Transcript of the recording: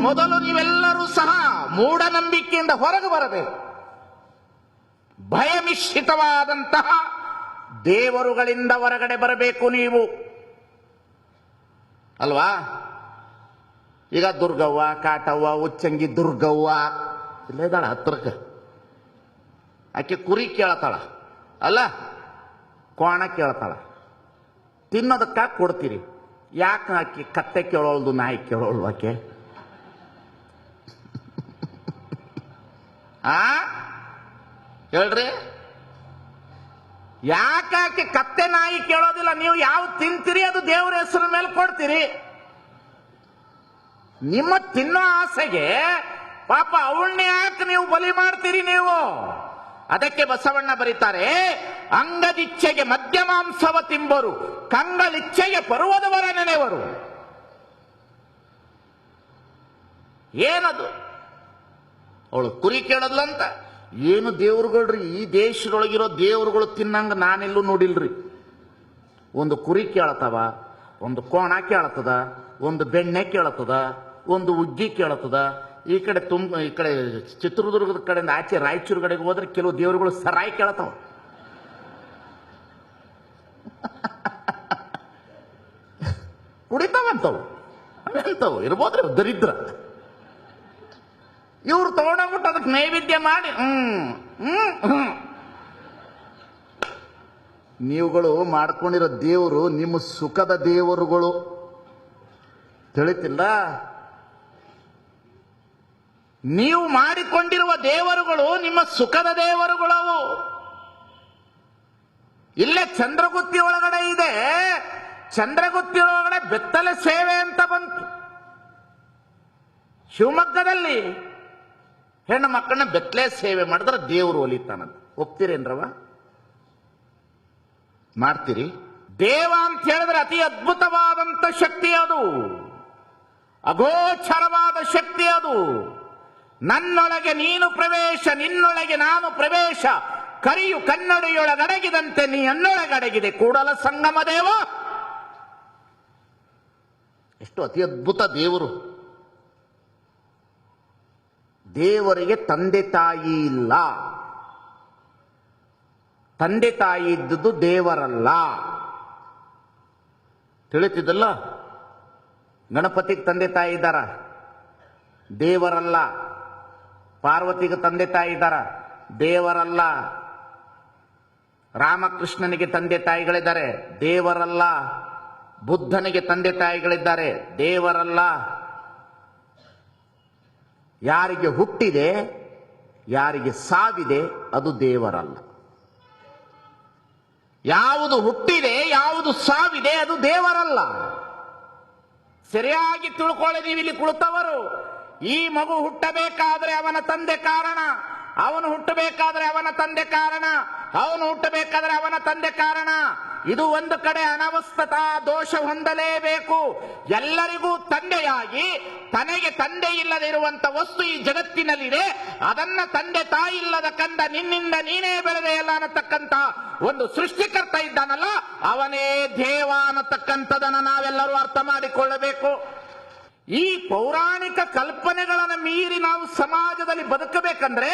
ಮೊದಲು ನೀವೆಲ್ಲರೂ ಸಹ ಮೂಢನಂಬಿಕೆಯಿಂದ ಹೊರಗೆ ಬರಬೇಕು. ಭಯಮಿಶ್ರಿತವಾದಂತಹ ದೇವರುಗಳಿಂದ ಹೊರಗಡೆ ಬರಬೇಕು ನೀವು, ಅಲ್ವಾ? ಈಗ ದುರ್ಗವ್ವ, ಕಾಟವ್ವ, ಉಚ್ಚಂಗಿ ದುರ್ಗವ್ವ ಇಲ್ಲ ಇದ್ದಾಳ ಹತ್ರಕ್ಕೆ. ಆಕೆ ಕುರಿ ಕೇಳ್ತಾಳ ಅಲ್ಲ, ಕೋಣ ಕೇಳ್ತಾಳ. ತಿನ್ನೋದಕ್ಕ ಕೊಡ್ತೀರಿ. ಯಾಕೆ ಆಕೆ ಕತ್ತೆ ಕೇಳೋಳ್ದು, ನಾಯಿ ಕೇಳೋಳ್ದು ಆಕೆ? ಹೇಳ್ರಿ, ಯಾಕೆ ಕತ್ತೆ ನಾಯಿ ಕೇಳೋದಿಲ್ಲ? ನೀವು ಯಾವ ತಿಂತೀರಿ ಅದು ದೇವರ ಹೆಸರು ಮೇಲೆ ಕೊಡ್ತೀರಿ. ನಿಮ್ಮ ತಿನ್ನೋ ಆಸೆಗೆ ಪಾಪ ಅವಳನ್ನ ಯಾಕೆ ನೀವು ಬಲಿ ಮಾಡ್ತೀರಿ ನೀವು? ಅದಕ್ಕೆ ಬಸವಣ್ಣ ಬರೀತಾರೆ, ಅಂಗದಿಚ್ಛೆಗೆ ಮಧ್ಯಮಾಂಸವ ತಿಂಬರು, ಕಂಗಳಿಚ್ಛೆಗೆ ಪರ್ವದವರ ನೆನೆವರು. ಏನದು? ಅವಳು ಕುರಿ ಕೇಳದ್ಲಂತ. ಏನು ದೇವ್ರುಗಳ್ರಿ, ಈ ದೇಶದೊಳಗಿರೋ ದೇವ್ರುಗಳು ತಿನ್ನಂಗ ನಾನೆಲ್ಲೂ ನೋಡಿಲ್ರಿ. ಒಂದು ಕುರಿ ಕೇಳತ್ತವ, ಒಂದು ಕೋಣ ಕೇಳತ್ತದ, ಒಂದು ಬೆಣ್ಣೆ ಕೇಳತ್ತದ, ಒಂದು ಉಗ್ಗಿ ಕೇಳತ್ತದ. ಈ ಕಡೆ ಈ ಕಡೆ ಚಿತ್ರದುರ್ಗದ ಕಡೆಯಿಂದ ಆಚೆ ರಾಯಚೂರು ಕಡೆಗೆ ಹೋದ್ರೆ ಕೆಲವು ದೇವರುಗಳು ಸರಾಯಿ ಕೇಳತ್ತವ. ಕುಡಿತಾವಂತವು, ಅವೆಂತವು ಇರ್ಬೋದ್ರಿ ದರಿದ್ರ. ಇವ್ರು ತಗೊಂಡೋಗ್ಬಿಟ್ಟು ಅದಕ್ಕೆ ನೈವೇದ್ಯ ಮಾಡಿ ನೀವುಗಳು ಮಾಡ್ಕೊಂಡಿರೋ ದೇವರು ನಿಮ್ಮ ಸುಖದ ದೇವರುಗಳು. ತಿಳಿತಿಲ್ಲ? ನೀವು ಮಾಡಿಕೊಂಡಿರುವ ದೇವರುಗಳು ನಿಮ್ಮ ಸುಖದ ದೇವರುಗಳವು. ಇಲ್ಲೇ ಚಂದ್ರಗುತ್ತಿ ಒಳಗಡೆ ಇದೆ. ಚಂದ್ರಗುತ್ತಿ ಒಳಗಡೆ ಬೆತ್ತಲೆ ಸೇವೆ ಅಂತ ಬಂತು. ಶಿವಮೊಗ್ಗದಲ್ಲಿ ಹೆಣ್ಣು ಮಕ್ಕಳನ್ನ ಬೆತ್ತಲೆ ಸೇವೆ ಮಾಡಿದ್ರೆ ದೇವರು ಒಲಿತಾನಂತ. ಒಪ್ತೀರೇನ್ರವ? ಮಾಡ್ತೀರಿ? ದೇವ ಅಂತ ಹೇಳಿದ್ರೆ ಅತಿ ಅದ್ಭುತವಾದಂತ ಶಕ್ತಿ ಅದು, ಅಗೋಚರವಾದ ಶಕ್ತಿ ಅದು. ನನ್ನೊಳಗೆ ನೀನು ಪ್ರವೇಶ, ನಿನ್ನೊಳಗೆ ನಾನು ಪ್ರವೇಶ, ಕರಿಯು ಕನ್ನಡಿಯೊಳಗಡಗಿದಂತೆ ನೀ ಅನ್ನೊಳಗಡಗಿದೆ ಕೂಡಲ ಸಂಗಮ ದೇವ. ಎಷ್ಟು ಅತಿ ಅದ್ಭುತ ದೇವರು. ದೇವರಿಗೆ ತಂದೆ ತಾಯಿ ಇಲ್ಲ. ತಂದೆ ತಾಯಿ ಇದ್ದುದು ದೇವರಲ್ಲ. ತಿಳಿತಿದ್ದಲ್ಲ? ಗಣಪತಿಗೆ ತಂದೆ ತಾಯಿ ಇದ್ದಾರ, ದೇವರಲ್ಲ. ಪಾರ್ವತಿಗೆ ತಂದೆ ತಾಯಿ ಇದ್ದಾರ, ದೇವರಲ್ಲ. ರಾಮಕೃಷ್ಣನಿಗೆ ತಂದೆ ತಾಯಿಗಳಿದ್ದಾರೆ, ದೇವರಲ್ಲ. ಬುದ್ಧನಿಗೆ ತಂದೆ ತಾಯಿಗಳಿದ್ದಾರೆ, ದೇವರಲ್ಲ. ಯಾರಿಗೆ ಹುಟ್ಟಿದೆ, ಯಾರಿಗೆ ಸಾವಿದೆ, ಅದು ದೇವರಲ್ಲ. ಯಾವುದು ಹುಟ್ಟಿದೆ, ಯಾವುದು ಸಾವಿದೆ, ಅದು ದೇವರಲ್ಲ. ಸರಿಯಾಗಿ ತಿಳ್ಕೊಳ್ಳಿ ನೀವು ಇಲ್ಲಿ ಕುಳಿತವರು. ಈ ಮಗು ಹುಟ್ಟಬೇಕಾದ್ರೆ ಅವನ ತಂದೆ ಕಾರಣ, ಅವನು ಹುಟ್ಟಬೇಕಾದ್ರೆ ಅವನ ತಂದೆ ಕಾರಣ, ಅವನು ಹುಟ್ಟಬೇಕಾದ್ರೆ ಅವನ ತಂದೆ ಕಾರಣ. ಇದು ಒಂದು ಕಡೆ ಅನವಸ್ಥತಾ ದೋಷ ಹೊಂದಲೇಬೇಕು. ಎಲ್ಲರಿಗೂ ತಂದೆಯಾಗಿ ತನಗೆ ತಂದೆ ಇಲ್ಲದೆ ಇರುವಂತ ವಸ್ತು ಈ ಜಗತ್ತಿನಲ್ಲಿದೆ. ಅದನ್ನ ತಂದೆ ತಾಯಿ ಇಲ್ಲದ ಕಂದ ನಿನ್ನಿಂದ ನೀನೇ ಬೆಳೆದೆಯಲ್ಲ ಅನ್ನತಕ್ಕಂತ ಒಂದು ಸೃಷ್ಟಿಕರ್ತ ಇದ್ದಾನಲ್ಲ, ಅವನೇ ದೇವ ಅನ್ನತಕ್ಕಂಥದನ್ನ ನಾವೆಲ್ಲರೂ ಅರ್ಥ ಮಾಡಿಕೊಳ್ಳಬೇಕು. ಈ ಪೌರಾಣಿಕ ಕಲ್ಪನೆಗಳನ್ನು ಮೀರಿ ನಾವು ಸಮಾಜದಲ್ಲಿ ಬದುಕಬೇಕಂದ್ರೆ